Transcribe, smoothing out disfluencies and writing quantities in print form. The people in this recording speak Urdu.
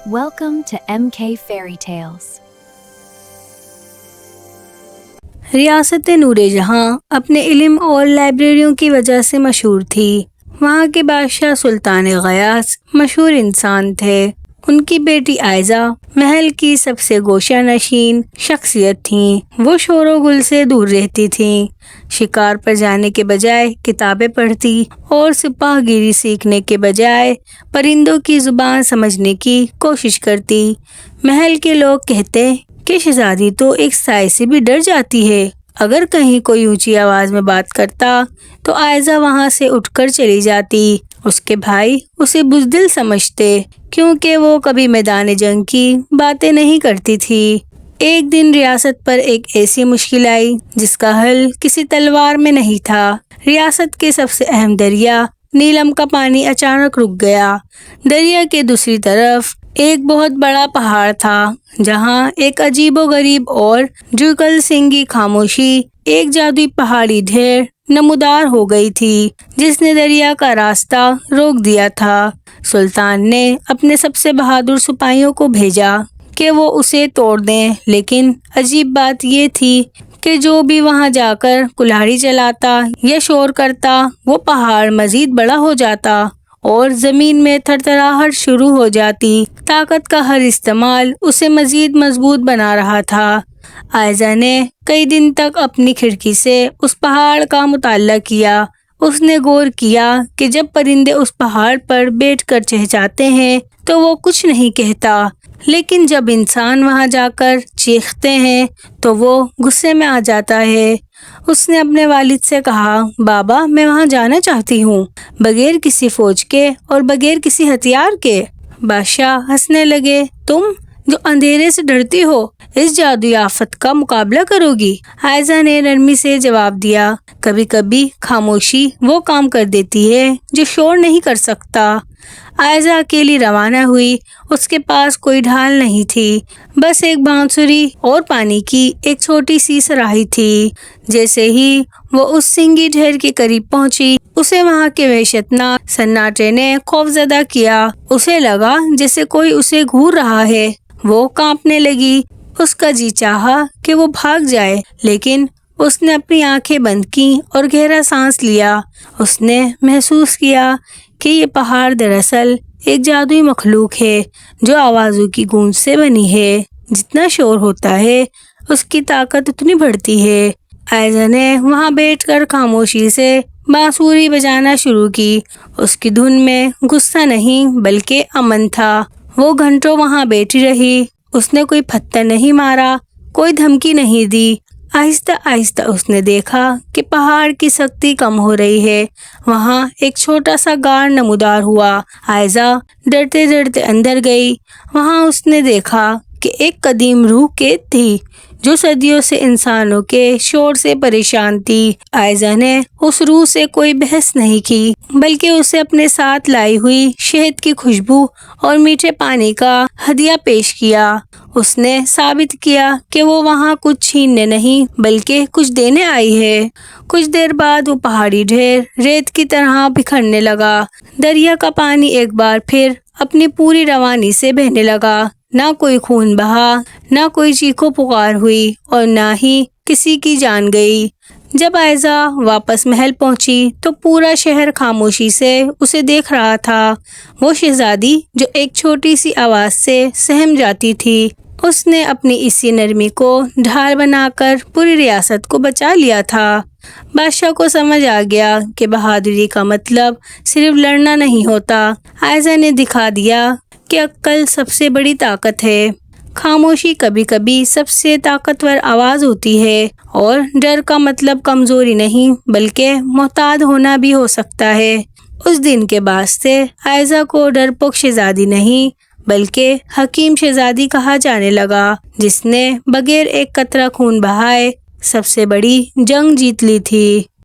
Welcome to MK Fairy Tales. ریاست نور جہاں اپنے علم اور لائبریریوں کی وجہ سے مشہور تھی۔ وہاں کے بادشاہ سلطان غیاث مشہور انسان تھے۔ ان کی بیٹی عائزہ محل کی سب سے گوشہ نشین شخصیت تھیں۔ وہ شور و گل سے دور رہتی تھیں، شکار پر جانے کے بجائے کتابیں پڑھتی اور سپاہ گیری سیکھنے کے بجائے پرندوں کی زبان سمجھنے کی کوشش کرتی۔ محل کے لوگ کہتے کہ شہزادی تو ایک سائے سے بھی ڈر جاتی ہے۔ اگر کہیں کوئی اونچی آواز میں بات کرتا تو عائزہ وہاں سے اٹھ کر چلی جاتی۔ اس کے بھائی اسے بزدل سمجھتے کیونکہ وہ کبھی میدان جنگ کی باتیں نہیں کرتی تھی۔ ایک دن ریاست پر ایک ایسی مشکل آئی جس کا حل کسی تلوار میں نہیں تھا۔ ریاست کے سب سے اہم دریا نیلم کا پانی اچانک رک گیا۔ دریا کے دوسری طرف ایک بہت بڑا پہاڑ تھا جہاں ایک عجیب و غریب اور جگل سنگی خاموشی ایک جادوئی پہاڑی ڈھیر نمودار ہو گئی تھی جس نے دریا کا راستہ روک دیا تھا۔ سلطان نے اپنے سب سے بہادر سپاہیوں کو بھیجا کہ وہ اسے توڑ دیں، لیکن عجیب بات یہ تھی کہ جو بھی وہاں جا کر کلاڑی چلاتا یا شور کرتا وہ پہاڑ مزید بڑا ہو جاتا اور زمین میں تھرتھراہٹ شروع ہو جاتی۔ طاقت کا ہر استعمال اسے مزید مضبوط بنا رہا تھا۔ عائزہ نے کئی دن تک اپنی کھڑکی سے اس پہاڑ کا مطالعہ کیا۔ اس نے غور کیا کہ جب پرندے اس پہاڑ پر بیٹھ کر چہچہاتے ہیں تو وہ کچھ نہیں کہتا، لیکن جب انسان وہاں جا کر چیختے ہیں تو وہ غصے میں آ جاتا ہے۔ اس نے اپنے والد سے کہا، بابا میں وہاں جانا چاہتی ہوں، بغیر کسی فوج کے اور بغیر کسی ہتھیار کے۔ بادشاہ ہنسنے لگے، تم جو اندھیرے سے ڈرتی ہو اس جادوئی آفت کا مقابلہ کرو گی؟ عائزہ نے نرمی سے جواب دیا، کبھی کبھی خاموشی وہ کام کر دیتی ہے جو شور نہیں کر سکتا۔ عائزہ اکیلی روانہ ہوئی۔ اس کے پاس کوئی ڈھال نہیں تھی، بس ایک بانسری اور پانی کی ایک چھوٹی سی صراحی تھی۔ جیسے ہی وہ اس سنگی ڈھیر کے قریب پہنچی، اسے وہاں کے وحشتناک سناٹے نے خوفزدہ کیا۔ اسے لگا جیسے کوئی اسے گھور رہا ہے۔ وہ کانپنے لگی۔ اس کا جی چاہا کہ وہ بھاگ جائے، لیکن اس نے اپنی آنکھیں بند کیں اور گہرا سانس لیا۔ اس نے محسوس کیا کہ یہ پہاڑ دراصل ایک جادوئی مخلوق ہے جو آوازوں کی گونج سے بنی ہے۔ جتنا شور ہوتا ہے اس کی طاقت اتنی بڑھتی ہے۔ عائزہ نے وہاں بیٹھ کر خاموشی سے بانسری بجانا شروع کی۔ اس کی دھن میں غصہ نہیں بلکہ امن تھا۔ وہ گھنٹوں وہاں بیٹھی رہی۔ اس نے کوئی پتھر نہیں مارا، کوئی دھمکی نہیں دی۔ آہستہ آہستہ اس نے دیکھا کہ پہاڑ کی سختی کم ہو رہی ہے۔ وہاں ایک چھوٹا سا غار نمودار ہوا۔ عائزہ ڈرتے ڈرتے اندر گئی۔ وہاں اس نے دیکھا کہ ایک قدیم روح قید تھی جو صدیوں سے انسانوں کے شور سے پریشان تھی۔ عائزہ نے اس روح سے کوئی بحث نہیں کی بلکہ اسے اپنے ساتھ لائی ہوئی شہد کی خوشبو اور میٹھے پانی کا ہدیہ پیش کیا۔ اس نے ثابت کیا کہ وہ وہاں کچھ چھیننے نہیں بلکہ کچھ دینے آئی ہے۔ کچھ دیر بعد وہ پہاڑی ڈھیر ریت کی طرح بکھرنے لگا۔ دریا کا پانی ایک بار پھر اپنی پوری روانی سے بہنے لگا۔ نہ کوئی خون بہا، نہ کوئی چیخو پکار ہوئی اور نہ ہی کسی کی جان گئی۔ جب عائزہ واپس محل پہنچی تو پورا شہر خاموشی سے اسے دیکھ رہا تھا۔ وہ شہزادی جو ایک چھوٹی سی آواز سے سہم جاتی تھی، اس نے اپنی اسی نرمی کو ڈھال بنا کر پوری ریاست کو بچا لیا تھا۔ بادشاہ کو سمجھ آ گیا کہ بہادری کا مطلب صرف لڑنا نہیں ہوتا۔ عائزہ نے دکھا دیا کہ عقل سب سے بڑی طاقت ہے۔ خاموشی کبھی کبھی سب سے طاقتور آواز ہوتی ہے اور ڈر کا مطلب کمزوری نہیں بلکہ محتاط ہونا بھی ہو سکتا ہے۔ اس دن کے بعد سے عائزہ کو ڈرپوک شہزادی نہیں بلکہ حکیم شہزادی کہا جانے لگا، جس نے بغیر ایک قطرہ خون بہائے سب سے بڑی جنگ جیت لی تھی۔